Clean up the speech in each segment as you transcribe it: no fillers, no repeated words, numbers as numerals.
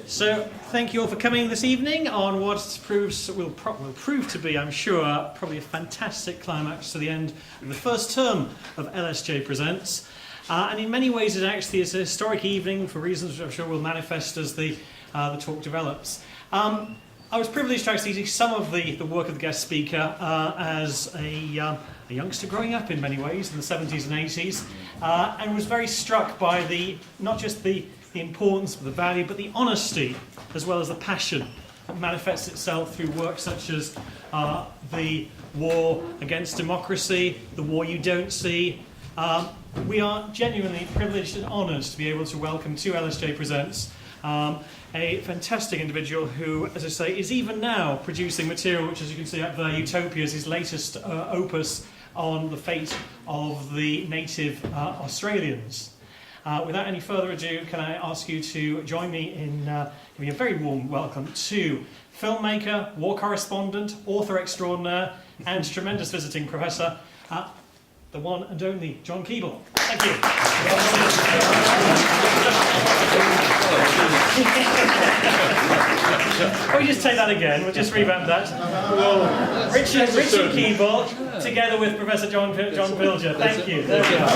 So, thank you all for coming this evening on what will prove to be, I'm sure, probably a fantastic climax to the end of the first term of LSJ Presents. And in many ways, it actually is a historic evening for reasons which I'm sure will manifest as the talk develops. I was privileged to actually see some of the work of the guest speaker as a youngster growing up in many ways in the 70s and 80s, and was very struck by not just the importance, the value, but the honesty as well as the passion that manifests itself through work such as the war against democracy, the war you don't see. We are genuinely privileged and honoured to be able to welcome to LSJ Presents a fantastic individual who, as I say, is even now producing material which, as you can see up there, Utopia is his latest opus on the fate of the native Australians. Without any further ado, can I ask you to join me in giving a very warm welcome to filmmaker, war correspondent, author extraordinaire, and tremendous visiting professor, the one and only John Keeble. Thank you. We'll just take that again. We'll just revamp that. Richard Keeble, together with Professor John Pilger. Thank you. There we are.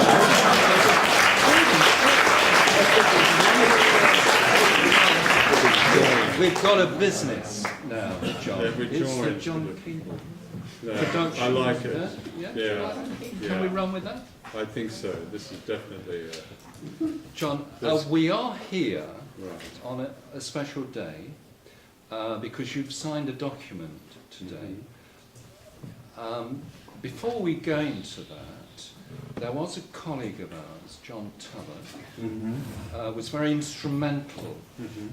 We've got a business now, John. Yeah, it's the John Keeble production. I like it. Yeah? Can we run with that? I think so. This is definitely... John, we are here right on a special day because you've signed a document today. Before we go into that, there was a colleague of ours, John Pilger, was very instrumental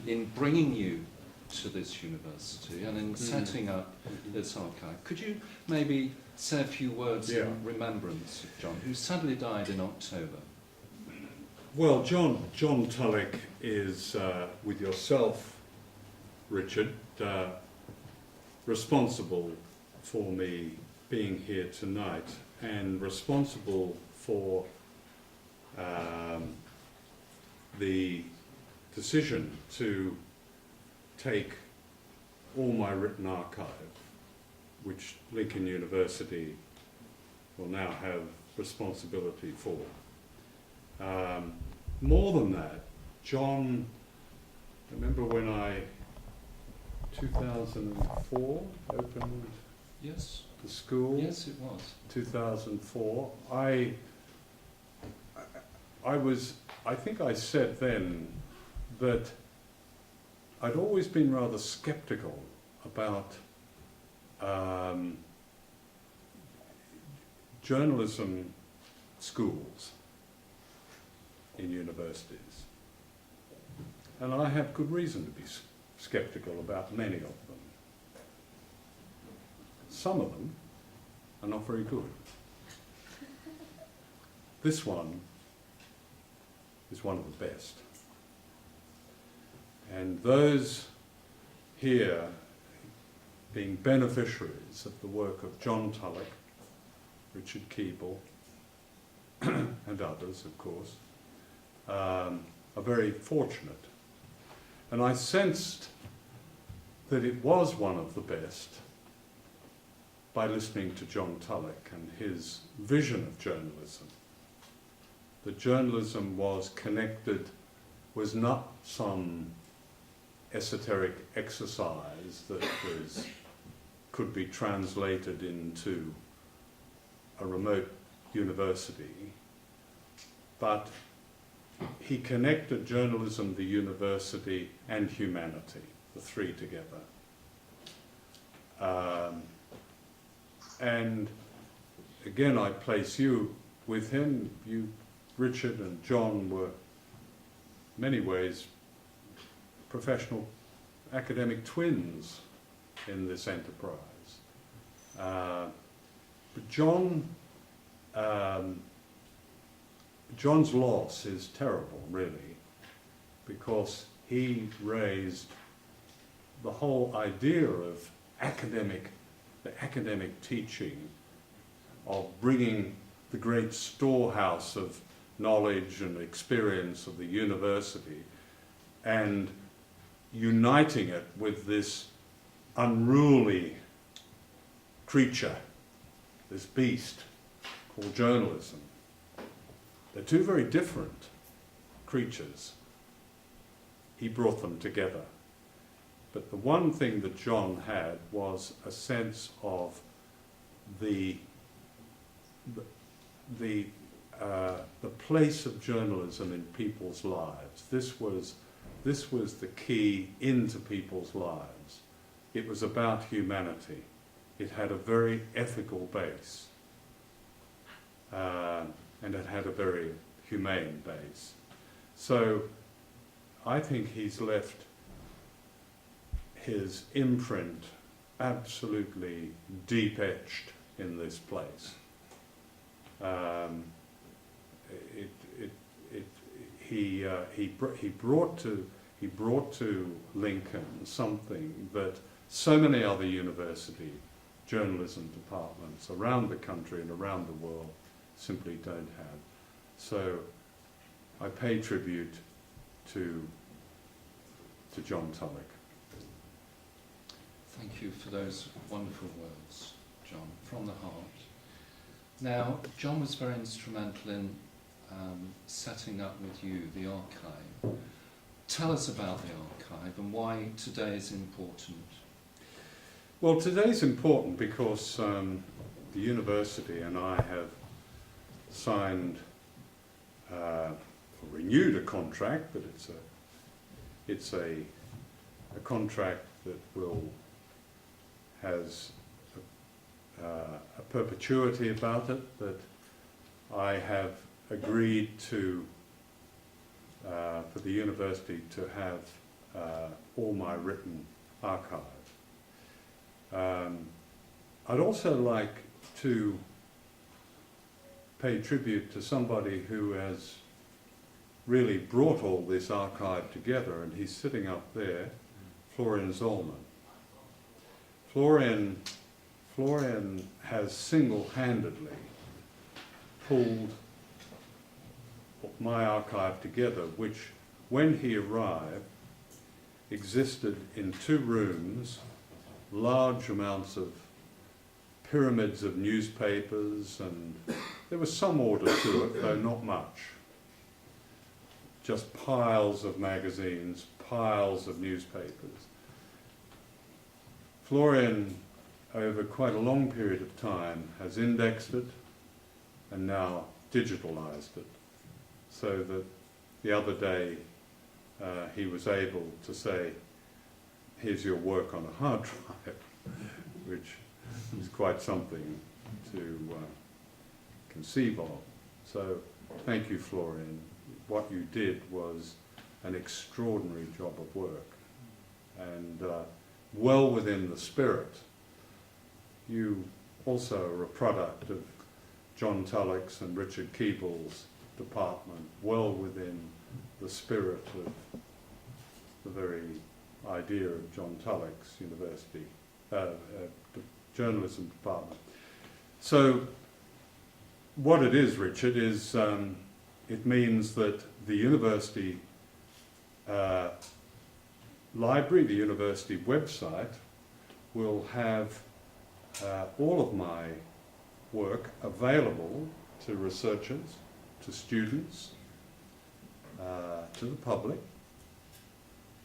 in bringing you to this university and in setting up this archive. Could you maybe say a few words in remembrance of John, who sadly died in October? Well, John Tulloch is, with yourself, Richard, responsible for me being here tonight and responsible for the decision to take all my written archive, which Lincoln University will now have responsibility for. More than that, John, I remember when 2004 opened the school. Yes, it was. 2004. I think I said then that I'd always been rather skeptical about journalism schools in universities. And I have good reason to be skeptical about many of them. Some of them are not very good. This one is one of the best. And those here being beneficiaries of the work of John Tulloch, Richard Keeble, and others, of course, are very fortunate. And I sensed that it was one of the best by listening to John Tulloch and his vision of journalism. That journalism was connected, was not some esoteric exercise that could be translated into a remote university, but he connected journalism, the university, and humanity, the three together. And again, I place you with him. You, Richard and John, were in many ways professional academic twins in this enterprise. But John's loss is terrible, really, because he raised the whole idea of the academic teaching, of bringing the great storehouse of knowledge and experience of the university and uniting it with this unruly creature, this beast called journalism. They're two very different creatures. He brought them together. But the one thing that John had was a sense of the place of journalism in people's lives. This was the key into people's lives. It was about humanity. It had a very ethical base, and it had a very humane base. So I think he's left his imprint absolutely deep etched in this place. He brought to Lincoln something that so many other university journalism departments around the country and around the world simply don't have. So I pay tribute to John Tulloch. Thank you for those wonderful words, John, from the heart. Now, John was very instrumental in setting up with you the archive. Tell us about the archive and why today is important. Well, today's important because the university and I have signed or renewed a contract, but it's a contract that has a perpetuity about it, that I have agreed to for the university to have all my written archive. I'd also like to pay tribute to somebody who has really brought all this archive together, and he's sitting up there, Florian Zollman. Florian has single-handedly pulled my archive together, which, when he arrived, existed in 2 rooms, large amounts of pyramids of newspapers, and there was some order to it, though not much. Just piles of magazines, piles of newspapers. Florian, over quite a long period of time, has indexed it and now digitalized it, so that the other day he was able to say, here's your work on a hard drive, which is quite something to conceive of. So thank you, Florian. What you did was an extraordinary job of work, and well within the spirit. You also are a product of John Tulloch's and Richard Keeble's department, well within the spirit of the very idea of John Tulloch's university, journalism department. So what it is, Richard, is it means that the university library, the university website, will have all of my work available to researchers, to students, to the public,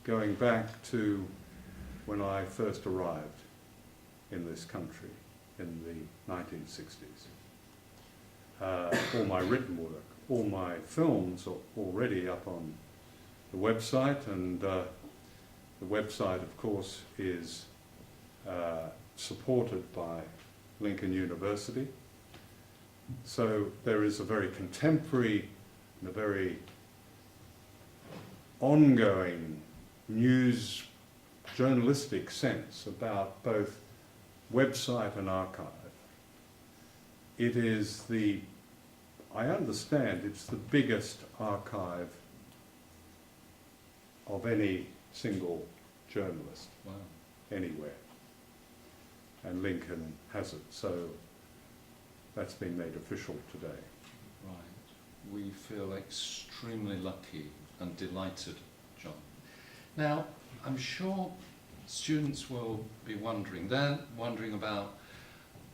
going back to when I first arrived in this country in the 1960s. All my written work, all my films are already up on the website, and the website, of course, is supported by Lincoln University. So there is a very contemporary and a very ongoing news journalistic sense about both website and archive. It is I understand it's the biggest archive of any single journalist Wow. anywhere. And Lincoln has it, so that's been made official today. Right. We feel extremely lucky and delighted, John. Now, I'm sure students will be wondering. They're wondering about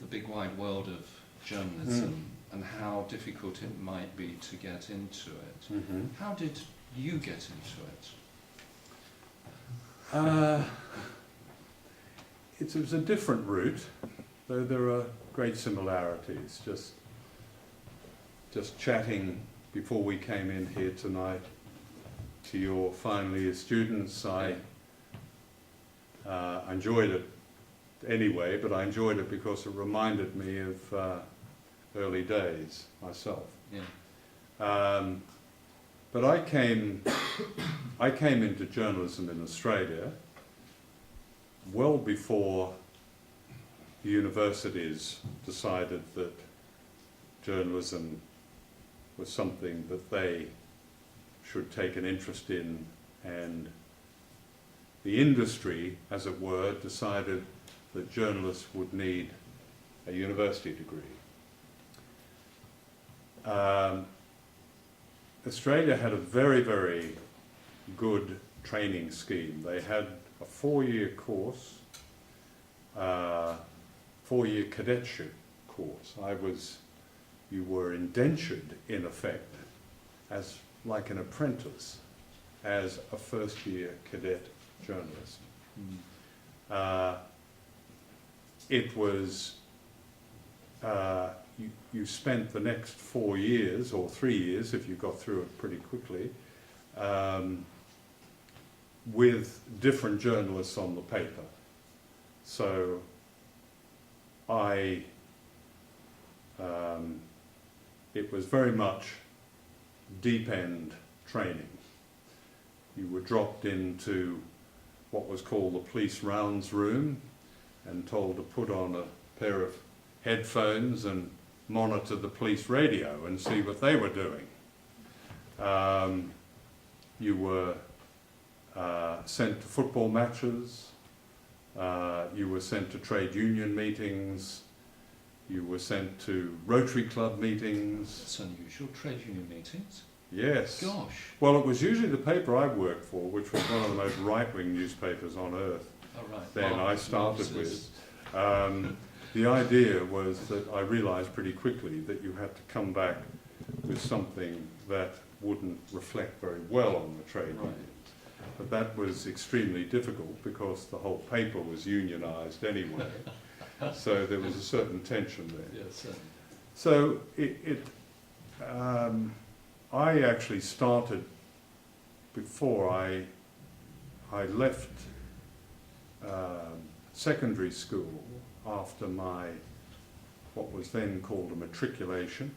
the big wide world of journalism and how difficult it might be to get into it. How did you get into it? It was a different route, though there are great similarities. Just chatting before we came in here tonight to your final year students, I enjoyed it anyway, but I enjoyed it because it reminded me of early days myself. Yeah. But I came into journalism in Australia well before the universities decided that journalism was something that they should take an interest in, and the industry, as it were, decided that journalists would need a university degree. Australia had a very, very good training scheme. They had a 4-year course, 4-year cadetship course. You were indentured, in effect, as like an apprentice, as a first-year cadet journalist. It was, you spent the next 4 years, or 3 years if you got through it pretty quickly, with different journalists on the paper. So it was very much deep-end training. You were dropped into what was called the police rounds room and told to put on a pair of headphones and monitor the police radio and see what they were doing. You were sent to football matches, you were sent to trade union meetings, you were sent to Rotary Club meetings. That's unusual, trade union meetings. Yes. Gosh. Well, it was usually the paper I worked for, which was one of the most right-wing newspapers on earth. Oh, right. Then I started with. The idea was that I realised pretty quickly that you had to come back with something that wouldn't reflect very well on the trade unions. But that was extremely difficult because the whole paper was unionised anyway. So there was a certain tension there. Yes, So I actually started before I left secondary school after my, what was then called a matriculation,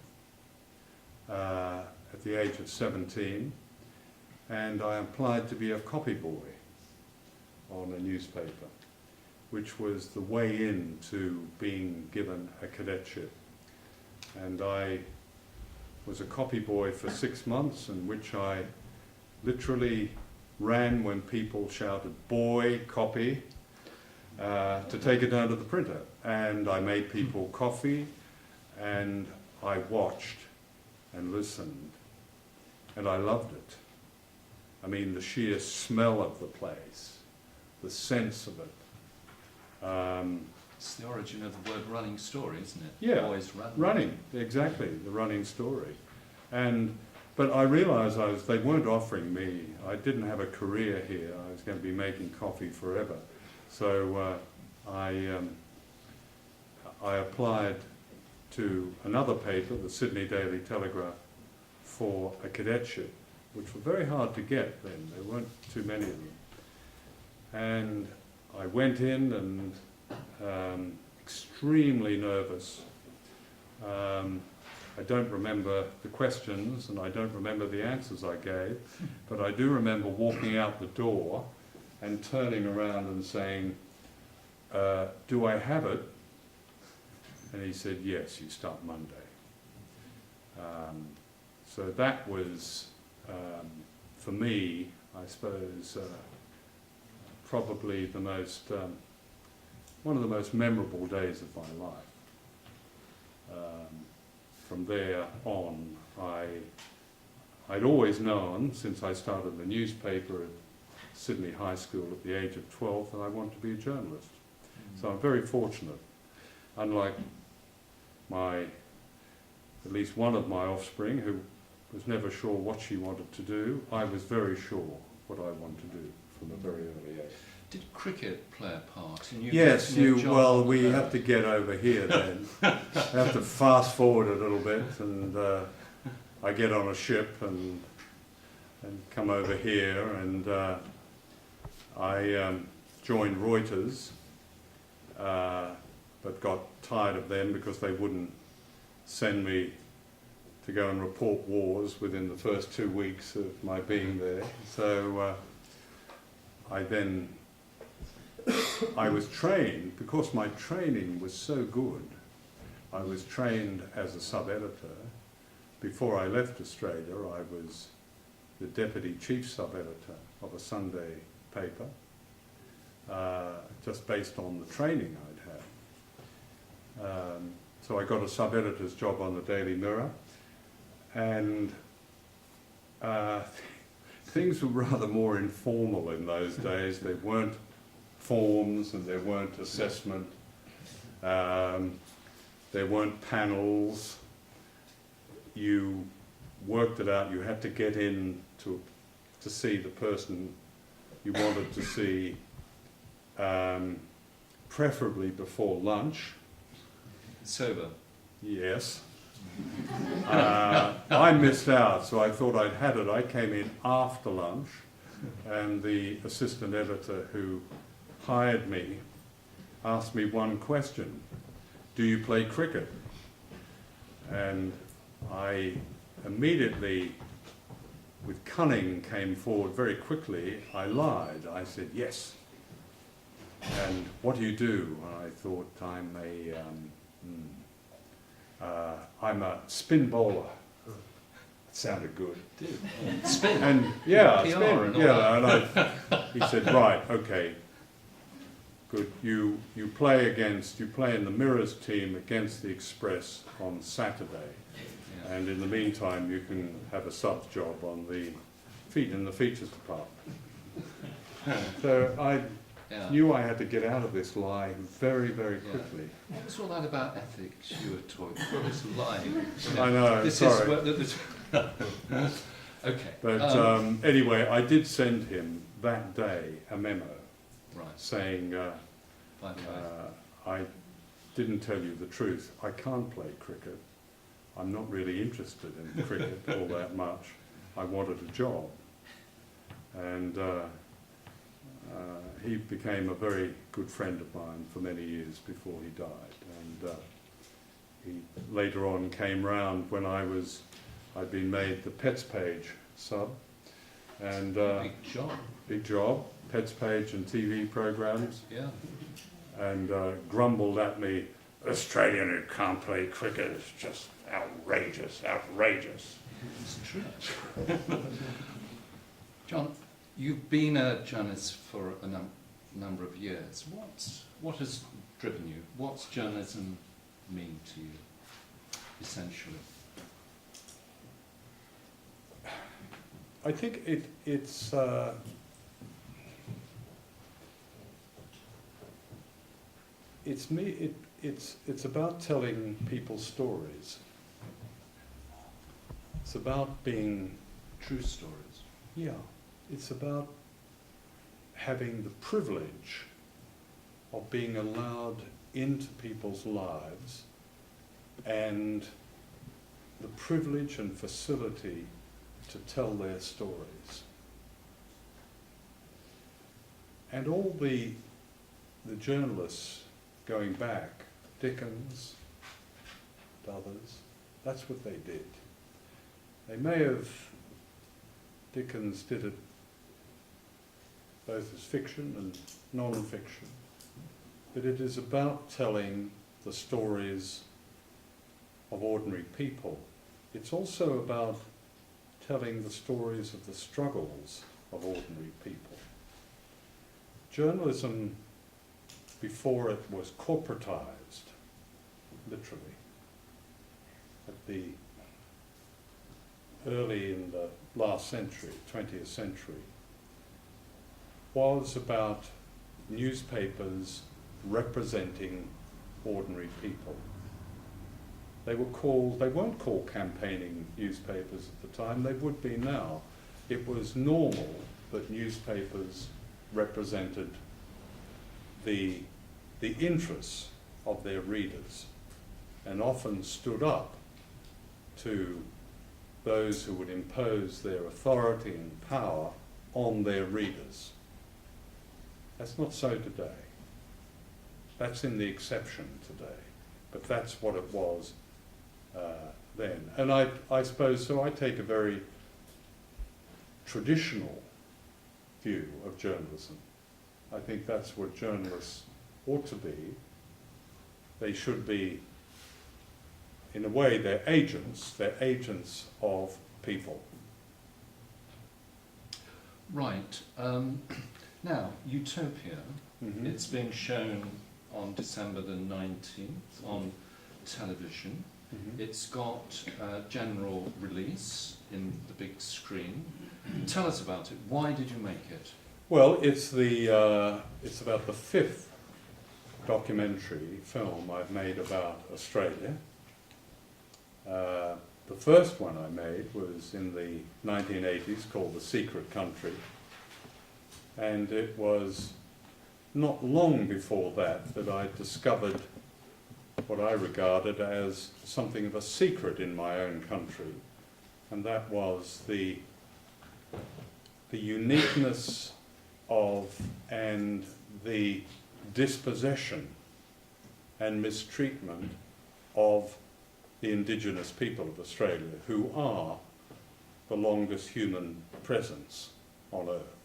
at the age of 17, and I applied to be a copy boy on a newspaper, which was the way into being given a cadetship. And I was a copy boy for 6 months, in which I literally ran when people shouted, "Boy, copy," to take it down to the printer. And I made people coffee, and I watched and listened, and I loved it. I mean, the sheer smell of the place, the sense of it. It's the origin of the word running story, isn't it? Yeah, Boys running, exactly, the running story. But I realised they weren't offering me, I didn't have a career here, I was going to be making coffee forever. So I applied to another paper, the Sydney Daily Telegraph, for a cadetship, which were very hard to get then, there weren't too many of them. And I went in and extremely nervous. I don't remember the questions and I don't remember the answers I gave, but I do remember walking out the door and turning around and saying, "Do I have it?" And he said, "Yes, you start Monday." So that was, for me, I suppose, probably the most, one of the most memorable days of my life. From there on, I'd always known, since I started the newspaper at Sydney High School at the age of 12 that I want to be a journalist. So I'm very fortunate. Unlike at least one of my offspring, who was never sure what she wanted to do, I was very sure what I wanted to do from a very early age. Did cricket play a part in you? Yes, getting a job well, on we the have to get over here then. We have to fast forward a little bit, and I get on a ship and come over here, and I joined Reuters, but got tired of them because they wouldn't send me to go and report wars within the first 2 weeks of my being there. So I was trained, because my training was so good, I was trained as a sub-editor. Before I left Australia, I was the deputy chief sub-editor of a Sunday paper, just based on the training I'd had. So I got a sub-editor's job on the Daily Mirror, and things were rather more informal in those days. There weren't forms and there weren't assessment, there weren't panels. You worked it out. You had to get in to see the person you wanted to see, preferably before lunch. Sober. Yes. I missed out, so I thought I'd had it. I came in after lunch, and the assistant editor who hired me asked me one question: do you play cricket? And I immediately, with cunning, came forward very quickly. I lied. I said yes. And what do you do? And I thought, I'm a spin bowler. It sounded good. Spin. And yeah, PR spin. and all Yeah, that. and he said, right, okay, good. You play in the Mirror's team against the Express on Saturday, Yeah. and in the meantime you can have a sub job on in the features department. So I knew I had to get out of this lie very, very quickly. What was all that about ethics you were talking about? This lying. I know, This sorry. is okay. But anyway, I did send him that day a memo Right. saying, By the way. I didn't tell you the truth. I can't play cricket. I'm not really interested in cricket all that much. I wanted a job. And he became a very good friend of mine for many years before he died. And he later on came round when I'd been made the Pets page sub. And Big job. big job, Pets page and TV programs. Yeah. And grumbled at me, Australian who can't play cricket is just outrageous, outrageous. It's true. John, you've been a journalist for a number of years. What has driven you? What's journalism mean to you, essentially? I think it's about telling people's stories. It's about being, True stories. yeah, it's about having the privilege of being allowed into people's lives and the privilege and facility to tell their stories. And all the journalists going back, Dickens and others, that's what they did. They may have, Dickens did it both as fiction and non-fiction, but it is about telling the stories of ordinary people. It's also about telling the stories of the struggles of ordinary people. Journalism, before it was corporatized, literally, at the early in the last century, 20th century, was about newspapers representing ordinary people. They weren't called campaigning newspapers at the time, they would be now. It was normal that newspapers represented the interests of their readers and often stood up to those who would impose their authority and power on their readers. That's not so today. That's in the exception today, but that's what it was then. And I suppose, so I take a very traditional view of journalism. I think that's what journalists ought to be. They should be, in a way, they're agents of people. Right. Now, Utopia, it's being shown on December the 19th on television. It's got a general release in the big screen. Tell us about it. Why did you make it? Well, it's about the fifth documentary film I've made about Australia. The first one I made was in the 1980s, called The Secret Country, and it was not long before that I discovered what I regarded as something of a secret in my own country, and that was the uniqueness of and the dispossession and mistreatment of the indigenous people of Australia, who are the longest human presence on Earth.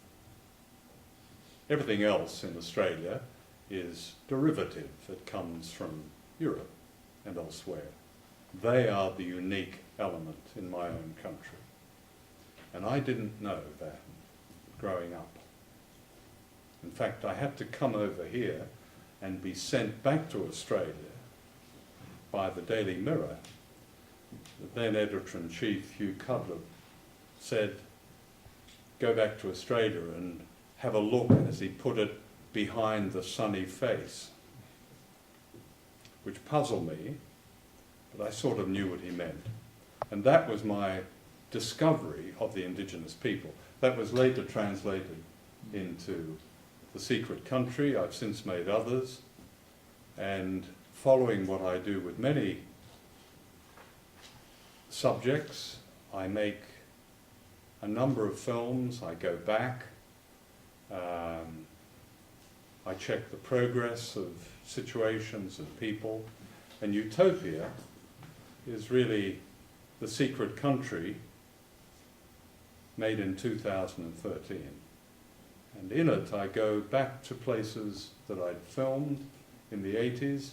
Everything else in Australia is derivative. It comes from Europe and elsewhere. They are the unique element in my own country. And I didn't know that growing up. In fact, I had to come over here and be sent back to Australia by the Daily Mirror. The then editor-in-chief, Hugh Keeble, said, go back to Australia and have a look, as he put it, behind the sunny face, which puzzled me, but I sort of knew what he meant. And that was my discovery of the indigenous people. That was later translated into The Secret Country. I've since made others, and following what I do with many subjects, I make a number of films, I go back, I check the progress of situations and people, and Utopia is really The Secret Country made in 2013. And in it I go back to places that I'd filmed in the 80s,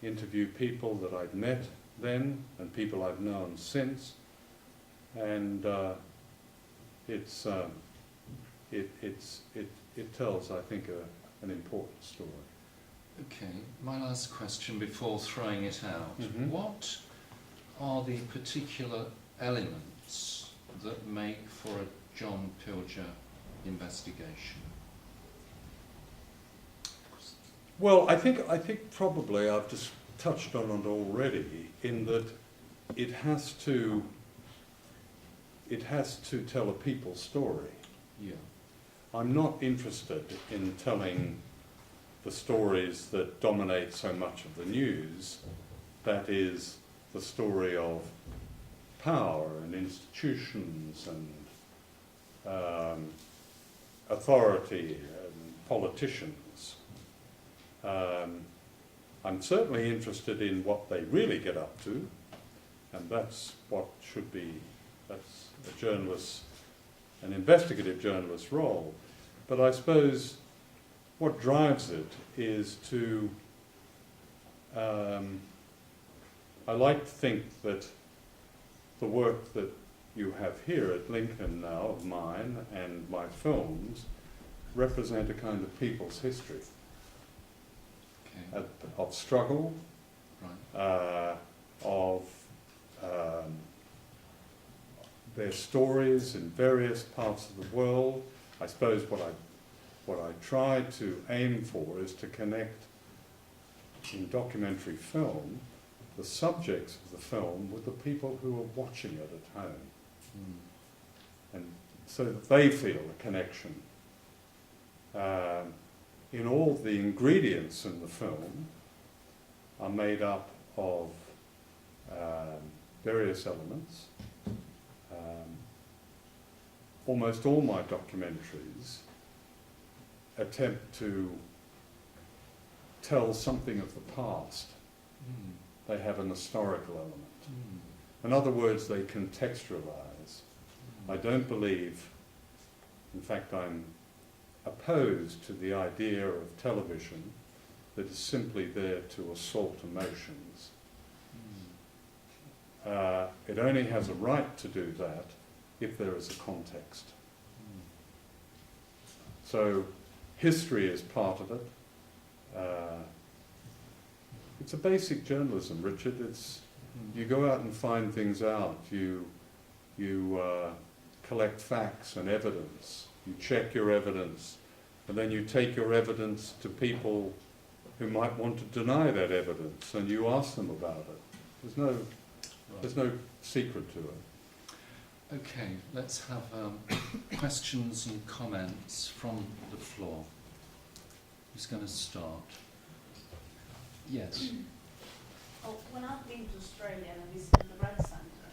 interview people that I'd met then and people I've known since, and it tells, I think, an important story. Okay, my last question before throwing it out. What are the particular elements that make for a John Pilger investigation? Well, I think probably I've just touched on it already, in that it has to tell a people's story. Yeah. I'm not interested in telling the stories that dominate so much of the news, that is, the story of power and institutions and authority and politicians. I'm certainly interested in what they really get up to, and that's what should be, that's a journalist's, an investigative journalist's role. But I suppose what drives it is to, I like to think that the work that you have here at Lincoln now, of mine and my films, represent a kind of people's history. Okay. Of struggle, Right. of their stories in various parts of the world. I suppose what I what I try to aim for is to connect in documentary film the subjects of the film with the people who are watching it at home. And so that they feel a connection. In all the ingredients in the film are made up of various elements. Almost all my documentaries attempt to tell something of the past. They have an historical element. In other words, they contextualize. I don't believe, in fact I'm opposed to the idea of television that is simply there to assault emotions. It only has a right to do that if there is a context. So history is part of it. It's a basic journalism, Richard. It's you go out and find things out. You collect facts and evidence. You check your evidence, and then you take your evidence to people who might want to deny that evidence, and you ask them about it. There's no secret to it. Okay, let's have questions and comments from the floor. Who's going to start? Yes. Oh, when I've been to Australia and I visited the Red Centre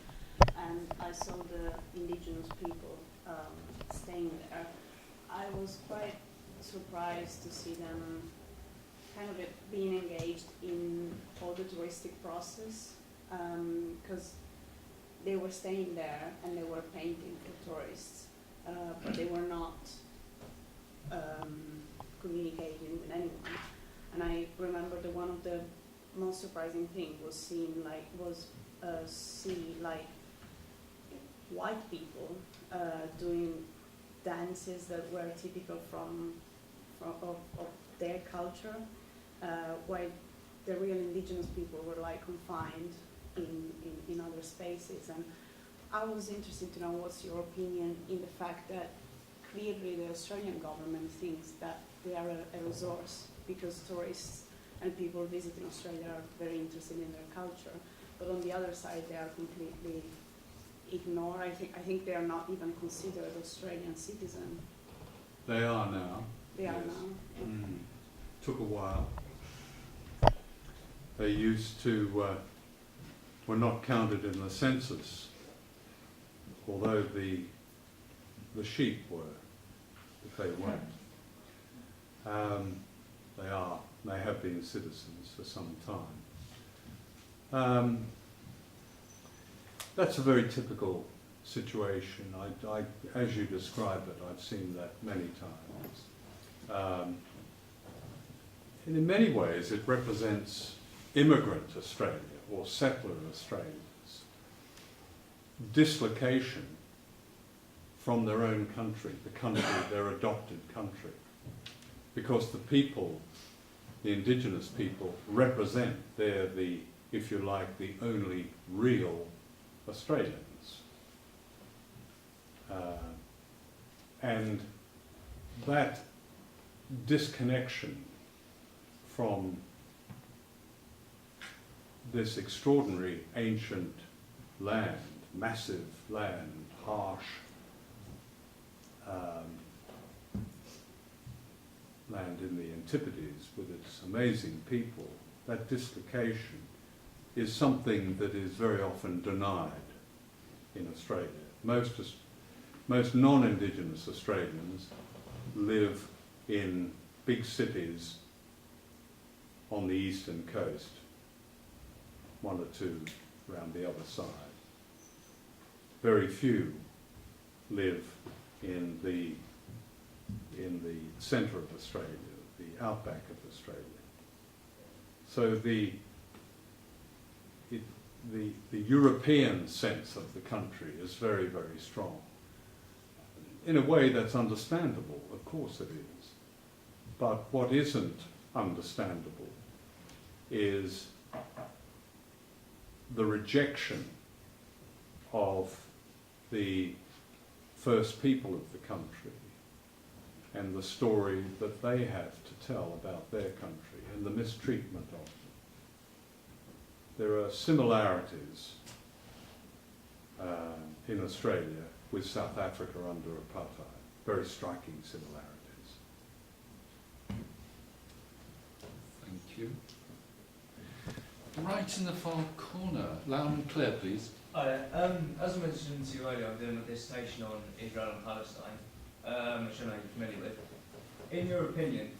and I saw the indigenous people staying there, I was quite surprised to see them kind of being engaged in all the touristic process, because they were staying there and they were painting for tourists, but they were not communicating with anyone. And I remember that one of the most surprising thing was see white people doing dances that were typical of their culture, while the real indigenous people were like confined in other spaces. And I was interested to know what's your opinion in the fact that clearly the Australian government thinks that they are a resource because tourists and people visiting Australia are very interested in their culture, but on the other side they are completely ignored. I think they are not even considered Australian citizens. They are now. They are Yes. now. Took a while. They used to, were not counted in the census, although the sheep were, but they weren't. They have been citizens for some time. That's a very typical situation. As you describe it, I've seen that many times. And in many ways it represents immigrant Australia or settler Australians' dislocation from their own country, their adopted country. Because the people, the indigenous people, represent, they're the, if you like, the only real Australians. And that disconnection from this extraordinary ancient land, massive land, harsh land in the Antipodes with its amazing people, that dislocation is something that is very often denied in Australia. Most non-Indigenous Australians live in big cities on the eastern coast, one or two around the other side. Very few live in the centre of Australia, the outback of Australia. So the European sense of the country is very, very strong. In a way that's understandable, of course it is. But what isn't understandable is the rejection of the first people of the country and the story that they have to tell about their country and the mistreatment of them. There are similarities in Australia with South Africa under apartheid, very striking similarities. Thank you. Right in the far corner, loud and clear, please. Hi, as I mentioned to you earlier, I'm doing a dissertation on Israel and Palestine, which I know you're familiar with. In your opinion,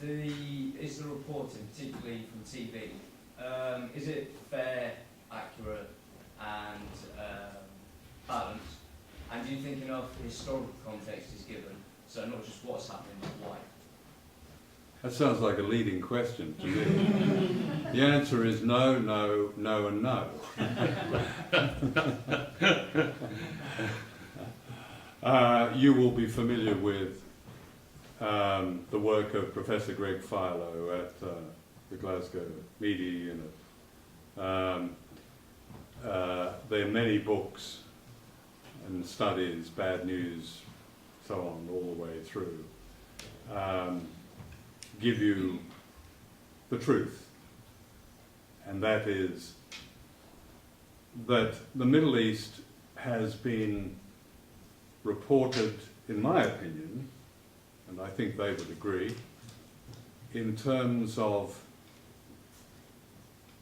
is the reporting, particularly from TV, is it fair, accurate, and balanced? And do you think enough historical context is given, so not just what's happening, but why? That sounds like a leading question to me. The answer is no, no, no, and no. You will be familiar with the work of Professor Greg Philo at the Glasgow Media Unit. There are many books and studies, bad news, so on, all the way through. Give you the truth, and that is that the Middle East has been reported, in my opinion, and I think they would agree, in terms of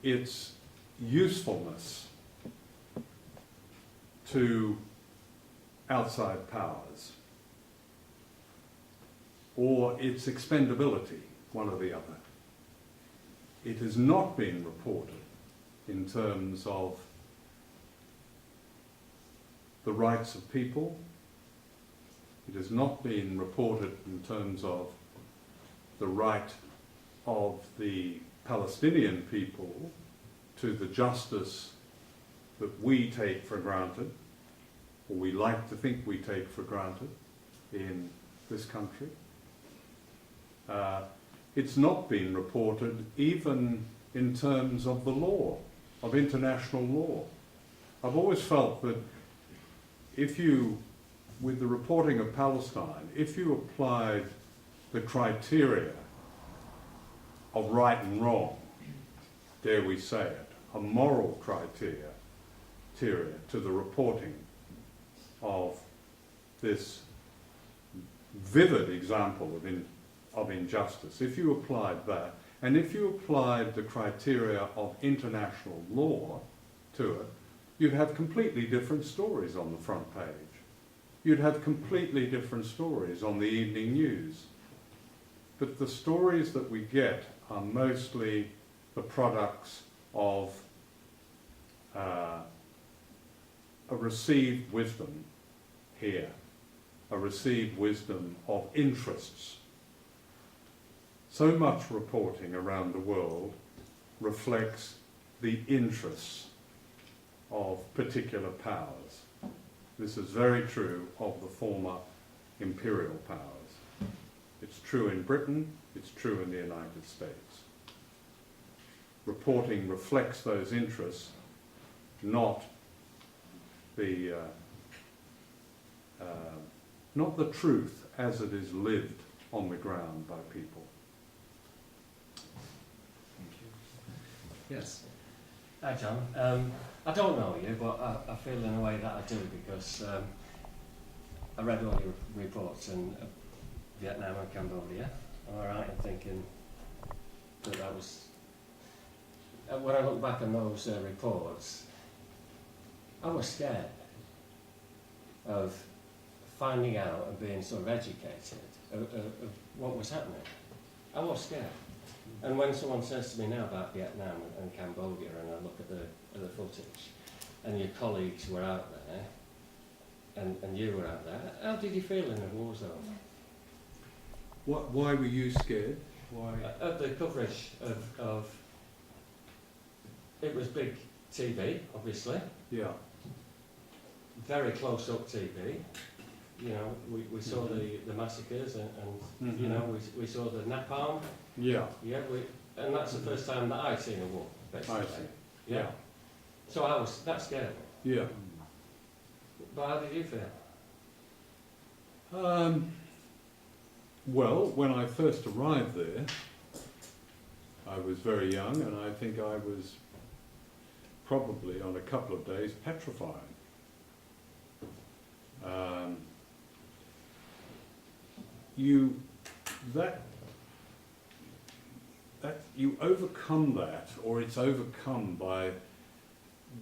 its usefulness to outside powers, or its expendability, one or the other. It has not been reported in terms of the rights of people. It has not been reported in terms of the right of the Palestinian people to the justice that we take for granted, or we like to think we take for granted in this country. It's not been reported even in terms of the law, of international law. I've always felt that if you, with the reporting of Palestine, if you applied the criteria of right and wrong, dare we say it, a moral criteria to the reporting of this vivid example of injustice, if you applied that, and if you applied the criteria of international law to it, you'd have completely different stories on the front page. You'd have completely different stories on the evening news. But the stories that we get are mostly the products of a received wisdom here, a received wisdom of interests. So much reporting around the world reflects the interests of particular powers. This is very true of the former imperial powers. It's true in Britain, it's true in the United States. Reporting reflects those interests, not the truth as it is lived on the ground by people. Thank you. Yes. Hi John. I don't know you, but I feel in a way that I do, because I read all your reports in Vietnam and Cambodia. Am I right in thinking that was... when I look back on those reports, I was scared of finding out and being sort of educated of what was happening. I was scared. And when someone says to me now about Vietnam and Cambodia, and I look at the footage, and your colleagues were out there, and you were out there, how did you feel in the war zone? Why were you scared? Why? Of the coverage of it was big TV, obviously. Yeah. Very close-up TV. You know, we saw the massacres and you know, we saw the napalm. Yeah. Yeah, and that's the first time that I've seen a war, basically. I see. Yeah. So that scared me. Yeah. But how did you feel? Well, when I first arrived there, I was very young, and I think I was probably on a couple of days petrified. You overcome that, or it's overcome by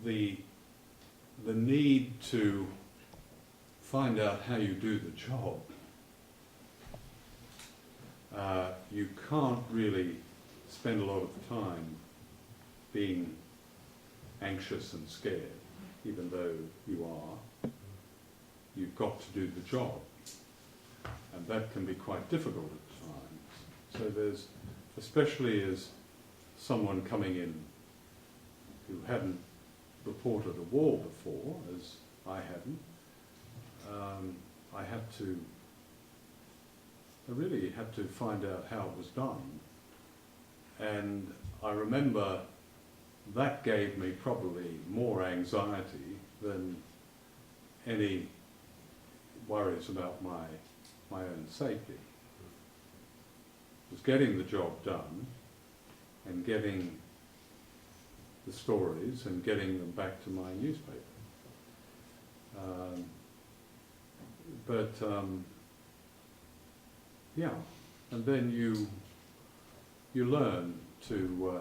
the need to find out how you do the job. You can't really spend a lot of time being anxious and scared, even though you are. You've got to do the job, and that can be quite difficult at times. So there's, especially as someone coming in who hadn't reported a war before, as I hadn't, I really had to find out how it was done. And I remember that gave me probably more anxiety than any worries about my own safety. It was getting the job done and getting the stories and getting them back to my newspaper. Yeah, and then you learn to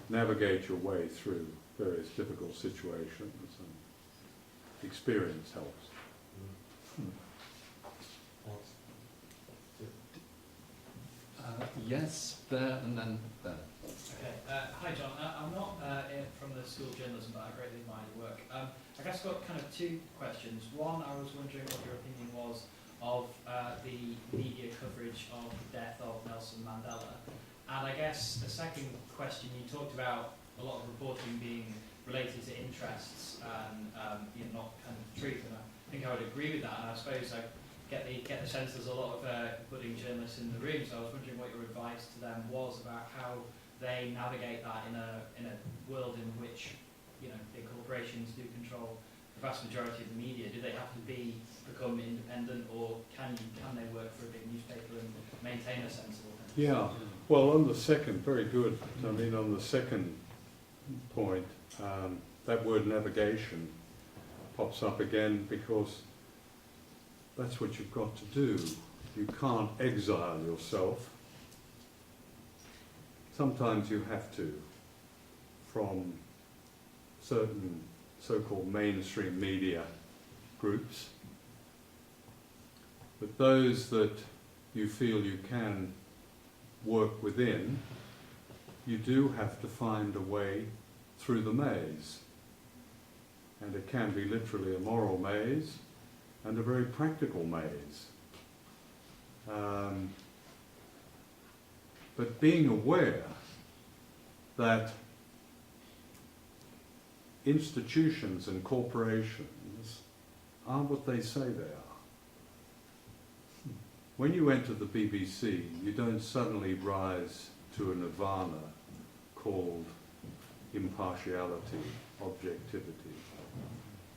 navigate your way through various difficult situations, and experience helps. Yes, there and then there. Okay. Hi, John. I'm not from the School of Journalism, but I greatly admire your work. I guess I've got kind of two questions. One, I was wondering what your opinion was of the media coverage of the death of Nelson Mandela. And I guess the second question, you talked about a lot of reporting being related to interests and not kind of truth, and I think I would agree with that. And I suppose I get the sense there's a lot of budding journalists in the room, so I was wondering what your advice to them was about how they navigate that in a world in which big corporations do control the vast majority of the media. Do they have to become independent, or can they work for a big newspaper and maintain a sensible thing? Yeah, well, on the second, very good. I mean, on the second point, that word navigation pops up again because that's what you've got to do. You can't exile yourself. Sometimes you have to, from certain so-called mainstream media groups. But those that you feel you can work within, you do have to find a way through the maze. And it can be literally a moral maze and a very practical maze. But being aware that institutions and corporations are what they say they are. When you enter the BBC, you don't suddenly rise to a nirvana called impartiality, objectivity.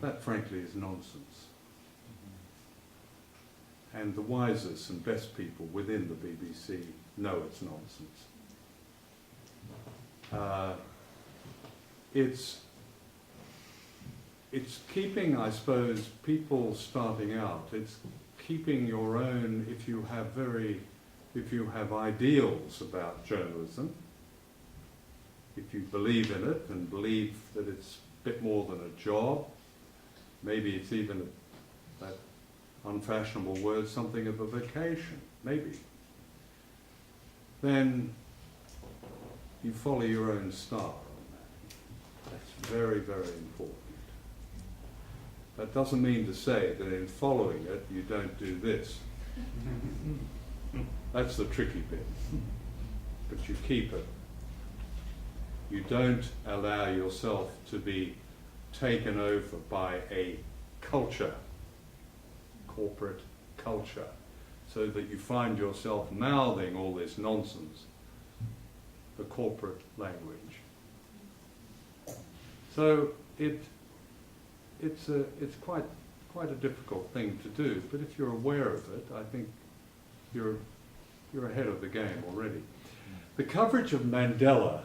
That, frankly, is nonsense. And the wisest and best people within the BBC know it's nonsense. It's keeping, I suppose, people starting out. It's keeping your own, if you have ideals about journalism, if you believe in it and believe that it's a bit more than a job, maybe it's even that unfashionable word, something of a vocation, maybe, then you follow your own star on that. That's very, very important. That doesn't mean to say that in following it you don't do this. That's the tricky bit. But you keep it. You don't allow yourself to be taken over by a culture, corporate culture, so that you find yourself mouthing all this nonsense, the corporate language. So it's quite quite a difficult thing to do, but if you're aware of it, I think you're ahead of the game already. The coverage of Mandela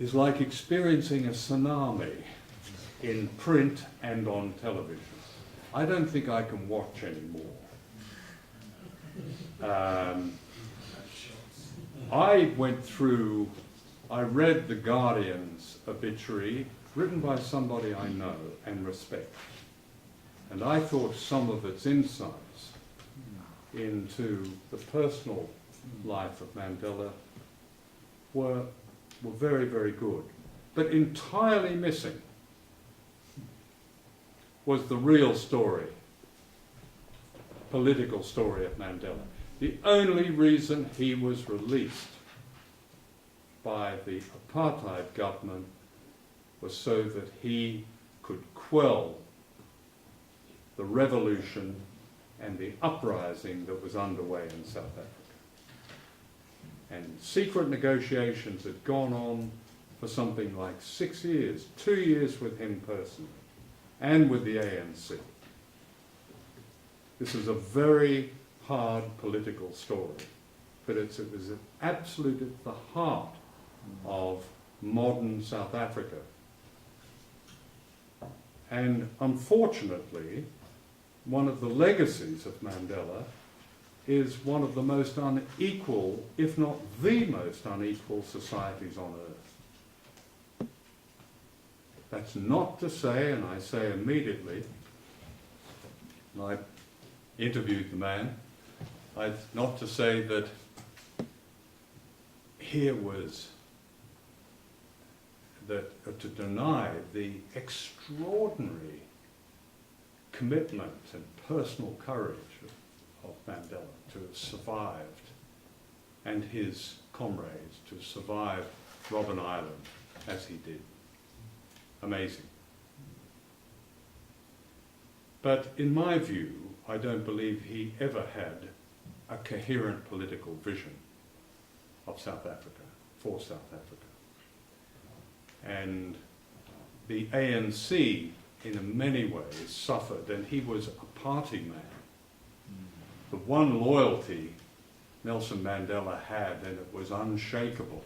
is like experiencing a tsunami in print and on television. I don't think I can watch anymore. I read The Guardian's obituary, written by somebody I know and respect. And I thought some of its insights into the personal life of Mandela were very, very good. But entirely missing was the real story, political story of Mandela. The only reason he was released by the apartheid government was so that he could quell the revolution and the uprising that was underway in South Africa. And secret negotiations had gone on for something like 6 years, 2 years with him personally, and with the ANC. This is a very hard political story, but it was absolutely at the heart of modern South Africa. And unfortunately, one of the legacies of Mandela is one of the most unequal, if not the most unequal societies on earth. That's not to say, and I say immediately, and I interviewed the man, not to say that here was to deny the extraordinary commitment and personal courage of Mandela to have survived, and his comrades to survive Robben Island as he did. Amazing. But in my view, I don't believe he ever had a coherent political vision of South Africa, for South Africa. And the ANC, in many ways, suffered, and he was a party man. The one loyalty Nelson Mandela had, and it was unshakable,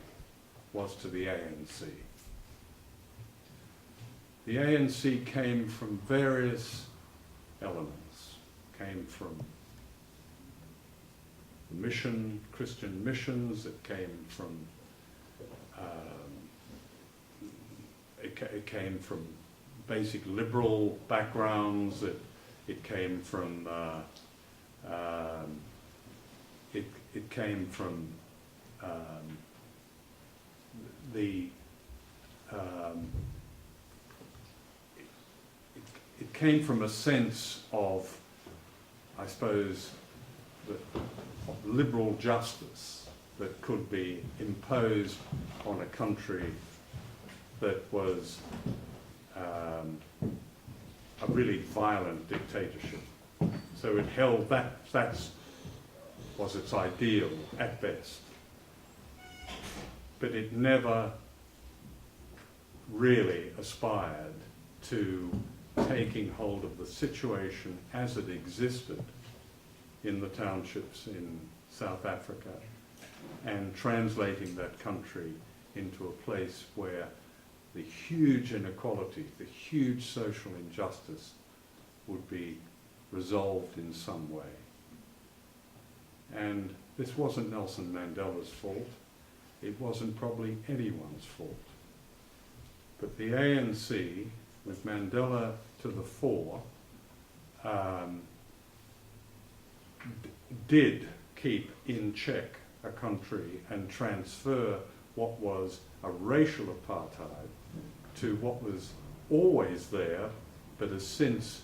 was to the ANC. The ANC came from various elements, came from mission, Christian missions, it came from it came from basic liberal backgrounds, it came from it came from it came from a sense of, I suppose, of liberal justice that could be imposed on a country that was a really violent dictatorship. So it held that was its ideal at best. But it never really aspired to taking hold of the situation as it existed in the townships in South Africa and translating that country into a place where the huge inequality, the huge social injustice would be resolved in some way. And this wasn't Nelson Mandela's fault. It wasn't probably anyone's fault. But the ANC, with Mandela to the fore, did keep in check a country and transfer what was a racial apartheid to what was always there, but has since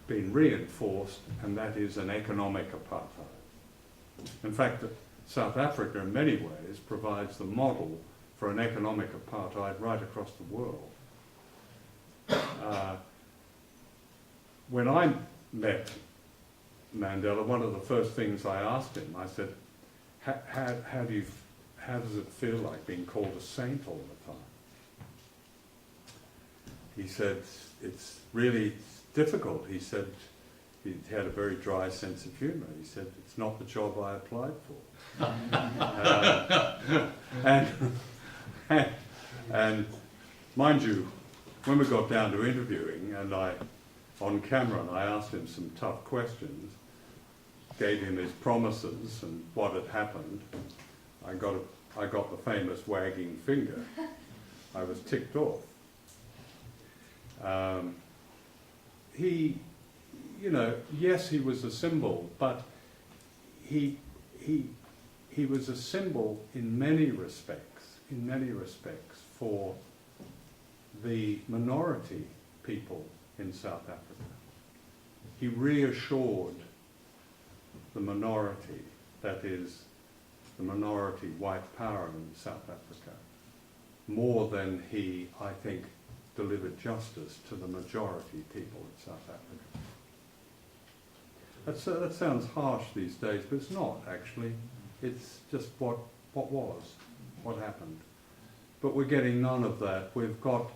been reinforced, and that is an economic apartheid. In fact, South Africa in many ways provides the model for an economic apartheid right across the world. When I met Mandela, one of the first things I asked him, I said, how does it feel like being called a saint all the time? He said, it's really difficult. He said he had a very dry sense of humour. He said, it's not the job I applied for. And mind you, when we got down to interviewing, and on camera, and I asked him some tough questions, gave him his promises and what had happened, I got the famous wagging finger. I was ticked off. He, you know, yes, he was a symbol, but he was a symbol in many respects for the minority people in South Africa. He reassured the minority, that is, the minority white power in South Africa, more than he, I think, delivered justice to the majority people in South Africa. That sounds harsh these days, but it's not actually. It's just what happened. But we're getting none of that. We've got,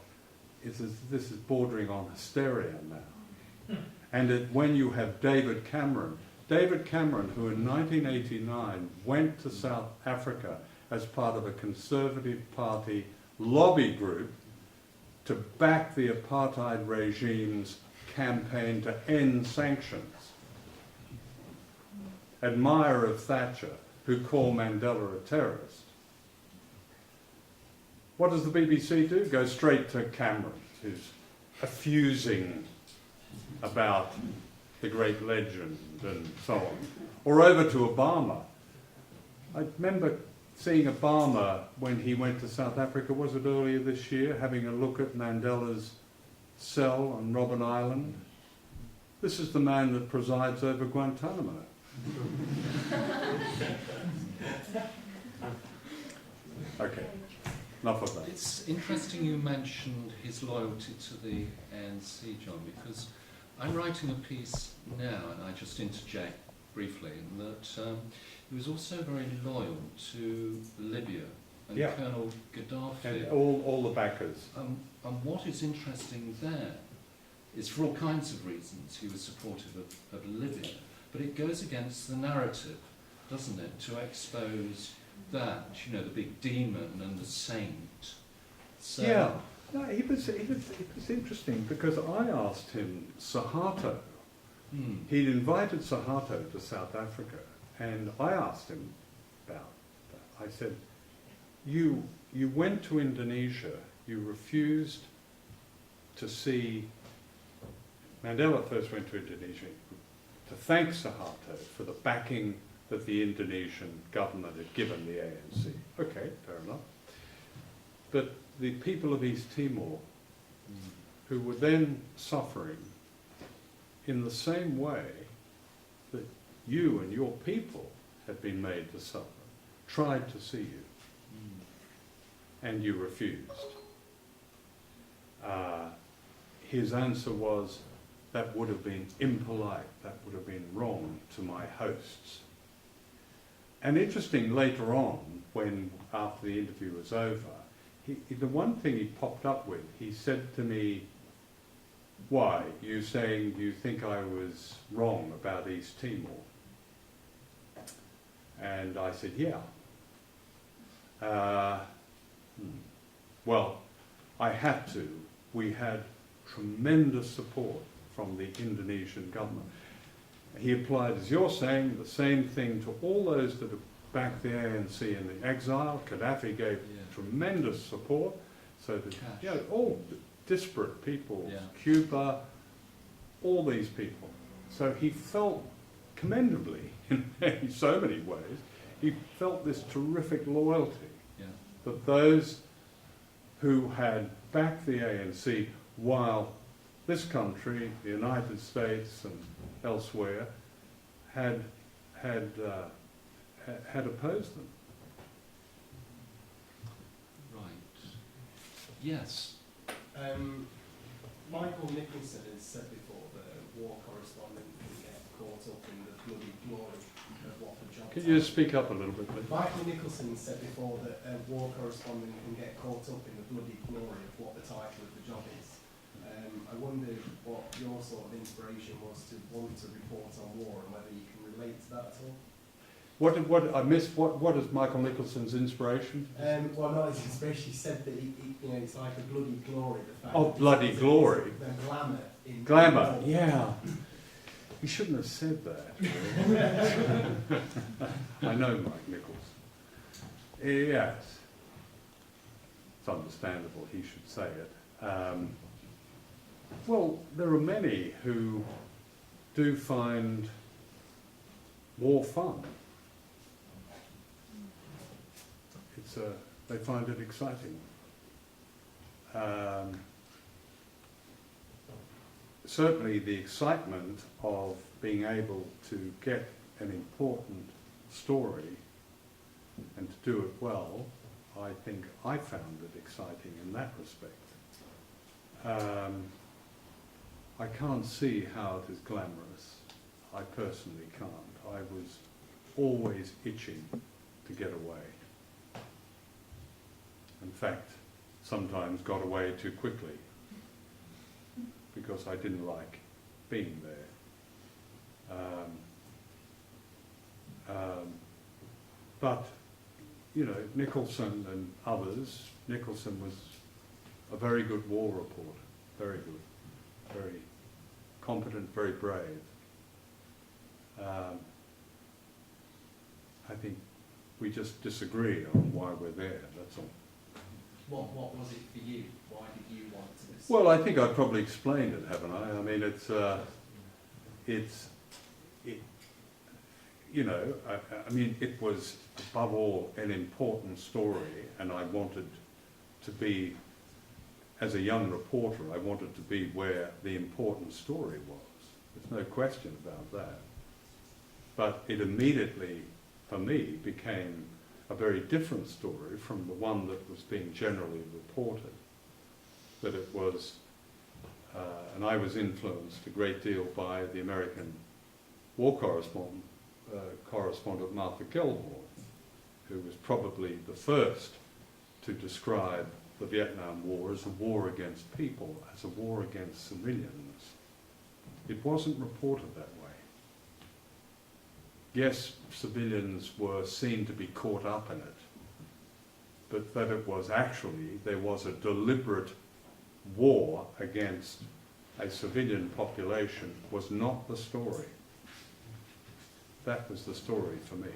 this is bordering on hysteria now. And when you have David Cameron, who in 1989 went to South Africa as part of a Conservative Party lobby group to back the apartheid regime's campaign to end sanctions. Admirer of Thatcher, who called Mandela a terrorist. What does the BBC do? Go straight to Cameron, who's effusing about the great legend and so on. Or over to Obama. I remember seeing Obama when he went to South Africa, was it earlier this year, having a look at Mandela's cell on Robben Island. This is the man that presides over Guantanamo. Okay, enough of that. It's interesting you mentioned his loyalty to the ANC, John, because I'm writing a piece now, and I just interject briefly, in that he was also very loyal to Libya and Yeah. Colonel Gaddafi. And all the backers. And what is interesting there is, for all kinds of reasons, he was supportive of Libya, but it goes against the narrative, doesn't it, to expose that, you know, the big demon and the saint. So, Yeah, no, it was interesting because I asked him, Suharto, he'd invited Suharto to South Africa, and I asked him about that. I said, you went to Indonesia, you refused to see, Mandela first went to Indonesia to thank Suharto for the backing that the Indonesian government had given the ANC. Okay, fair enough. But the people of East Timor, who were then suffering in the same way that you and your people had been made to suffer, tried to see you, and you refused. His answer was, that would have been impolite, that would have been wrong to my hosts. And interesting, later on, when after the interview was over, the one thing he popped up with, he said to me, why, you saying you think I was wrong about East Timor? And I said, yeah. Well, I had to. We had tremendous support from the Indonesian government. He applied, as you're saying, the same thing to all those that have backed the ANC in the exile. Gaddafi gave tremendous support. So that, all disparate people, Cuba, all these people. So he felt, commendably, in so many ways, he felt this terrific loyalty that those who had backed the ANC while this country, the United States and elsewhere, had opposed them. Right. Yes. Michael Nicholson has said before that a war correspondent can get caught up in the bloody glory of what the job. Could you just speak up a little bit, please? Michael Nicholson said before that a war correspondent can get caught up in the bloody glory of what the title of the job is. I wondered what your sort of inspiration was to want to report on war and whether you can relate to that at all. What I missed? What is Michael Nicholson's inspiration? Well, not his inspiration. He said that it's like a bloody glory. The fact Oh, that bloody glory! The glamour in Glamour, war. yeah. He shouldn't have said that. I know Mike Nichols. Yes, it's understandable he should say it. Well, there are many who do find war fun. They find it exciting. Certainly the excitement of being able to get an important story and to do it well, I think I found it exciting in that respect. I can't see how it is glamorous. I personally can't. I was always itching to get away. In fact, sometimes got away too quickly because I didn't like being there. But, you know, Nicholson and others, Nicholson was a very good war reporter, very good, very competent, very brave. I think we just disagree on why we're there, that's all. What was it for you? Why did you want to? Well, I think I've probably explained it, haven't I? I mean, I mean, it was above all an important story, and I wanted to be, as a young reporter, I wanted to be where the important story was. There's no question about that. But it immediately, for me, became a very different story from the one that was being generally reported. That it was, and I was influenced a great deal by the American war correspondent Martha Gellhorn, who was probably the first to describe the Vietnam War as a war against people, as a war against civilians. It wasn't reported that way. Yes, civilians were seen to be caught up in it, but that it was actually, there was a deliberate war against a civilian population was not the story. That was the story for me.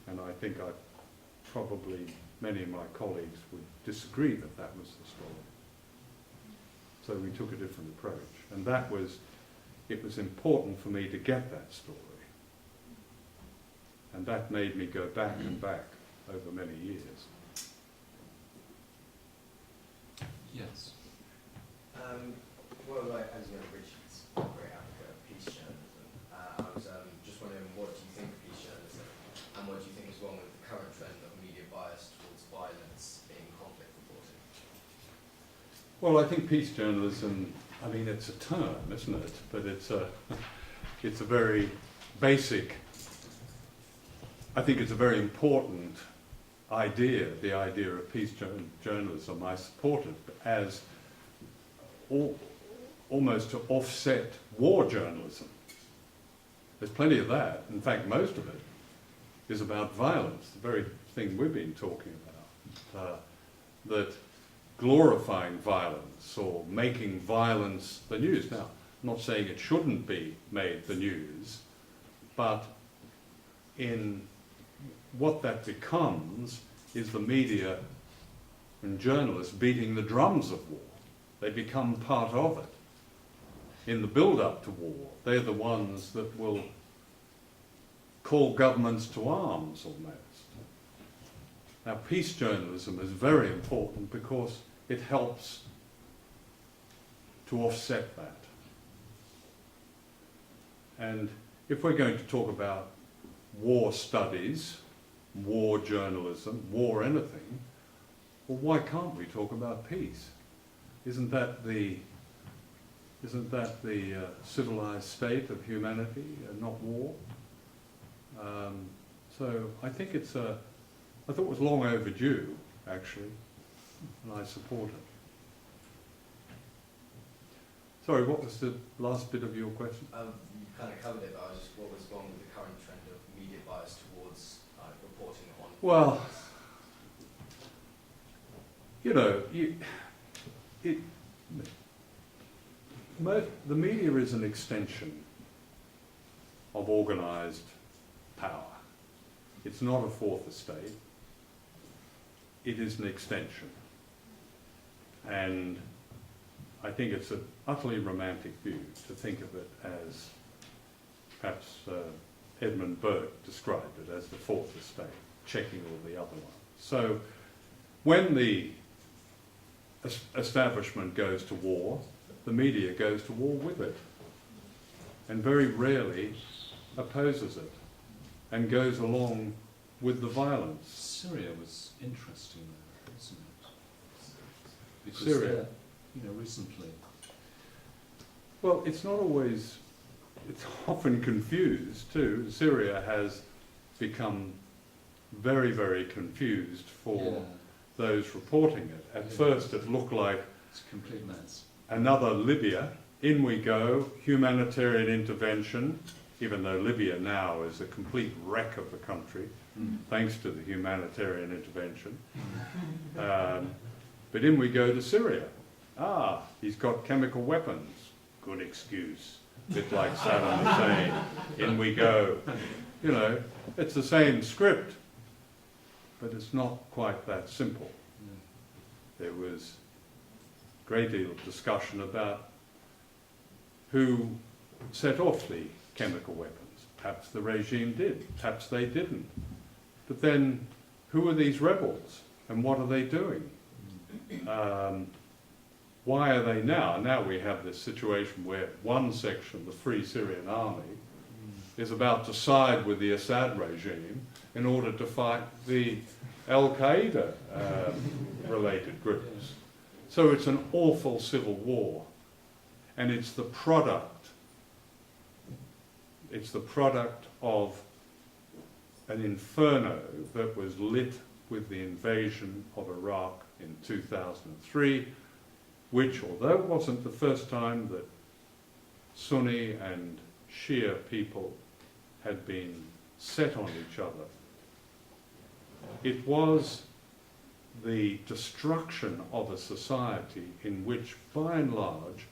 And I think many of my colleagues would disagree that that was the story. So we took a different approach. And it was important for me to get that story. And that made me go back and back over many years. Yes. Well, like as you know, Richard's a great advocate of peace journalism. I was just wondering, what do you think of peace journalism, and what do you think is wrong with the current trend of media bias towards violence in conflict reporting? Well, I think peace journalism, I mean, it's a term, isn't it? But it's a very basic, I think it's a very important idea, the idea of peace journalism. I support it as almost to offset war journalism. There's plenty of that. In fact, most of it is about violence, the very thing we've been talking about. That glorifying violence or making violence the news. Now, I'm not saying it shouldn't be made the news, but in what that becomes is the media and journalists beating the drums of war. They become part of it. In the build-up to war, they're the ones that will call governments to arms almost. Now, peace journalism is very important because it helps to offset that. And if we're going to talk about war studies, war journalism, war anything, well, why can't we talk about peace? Isn't that the civilized state of humanity, not war? So I think I thought it was long overdue, actually, and I support it. Sorry, what was the last bit of your question? You kind of covered it, but I was just, what was wrong with the current trend of media bias towards reporting on? Well, you know, the media is an extension of organised power. It's not a fourth estate. It is an extension. And I think it's an utterly romantic view to think of it as, perhaps Edmund Burke described it as the fourth estate, checking all the other ones. So when the establishment goes to war, the media goes to war with it, and very rarely opposes it, and goes along with the violence. Syria was interesting there, wasn't it? Because Syria. you know, recently. Well, it's not always, it's often confused too. Syria has become very, very confused for those reporting it. At first it looked like It's a complete mess. another Libya. In we go, humanitarian intervention, even though Libya now is a complete wreck of the country, thanks to the humanitarian intervention. But in we go to Syria. Ah, he's got chemical weapons. Good excuse. Bit like Saddam Hussein. In we go. You know, it's the same script, but it's not quite that simple. There was a great deal of discussion about who set off the chemical weapons. Perhaps the regime did, perhaps they didn't. But then, who are these rebels and what are they doing? Why are they now? Now we have this situation where one section, the Free Syrian Army, is about to side with the Assad regime in order to fight the Al-Qaeda related groups. So it's an awful civil war, and it's the product of an inferno that was lit with the invasion of Iraq in 2003, which, although it wasn't the first time that Sunni and Shia people had been set on each other, it was the destruction of a society in which, by and large,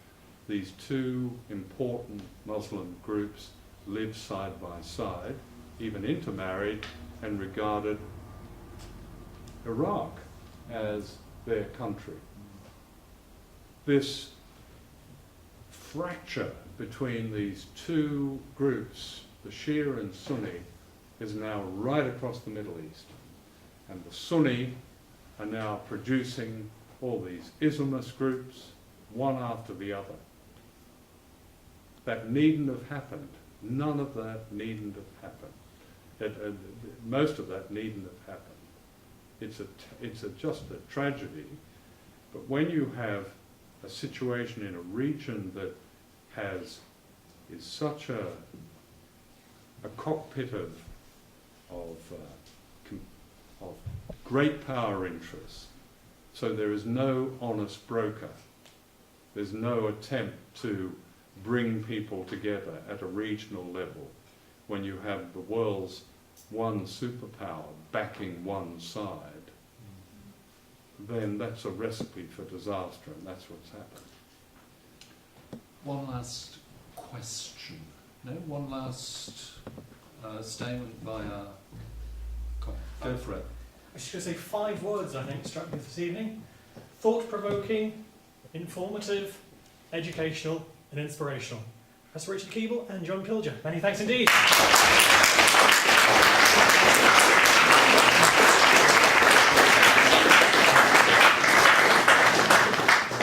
these two important Muslim groups lived side by side, even intermarried, and regarded Iraq as their country. This fracture between these two groups, the Shia and Sunni, is now right across the Middle East. And the Sunni are now producing all these Islamist groups, one after the other. That needn't have happened. None of that needn't have happened. Most of that needn't have happened. It's just a tragedy. But when you have a situation in a region that is such a cockpit of great power interests, so there is no honest broker. There's no attempt to bring people together at a regional level when you have the world's one superpower backing one side, then that's a recipe for disaster, and that's what's happened. One last question. No, one last statement by our... Go for it. I was just going to say 5 words, I think, struck me this evening. Thought-provoking, informative, educational, and inspirational. Professor Richard Keeble and John Pilger. Many thanks indeed.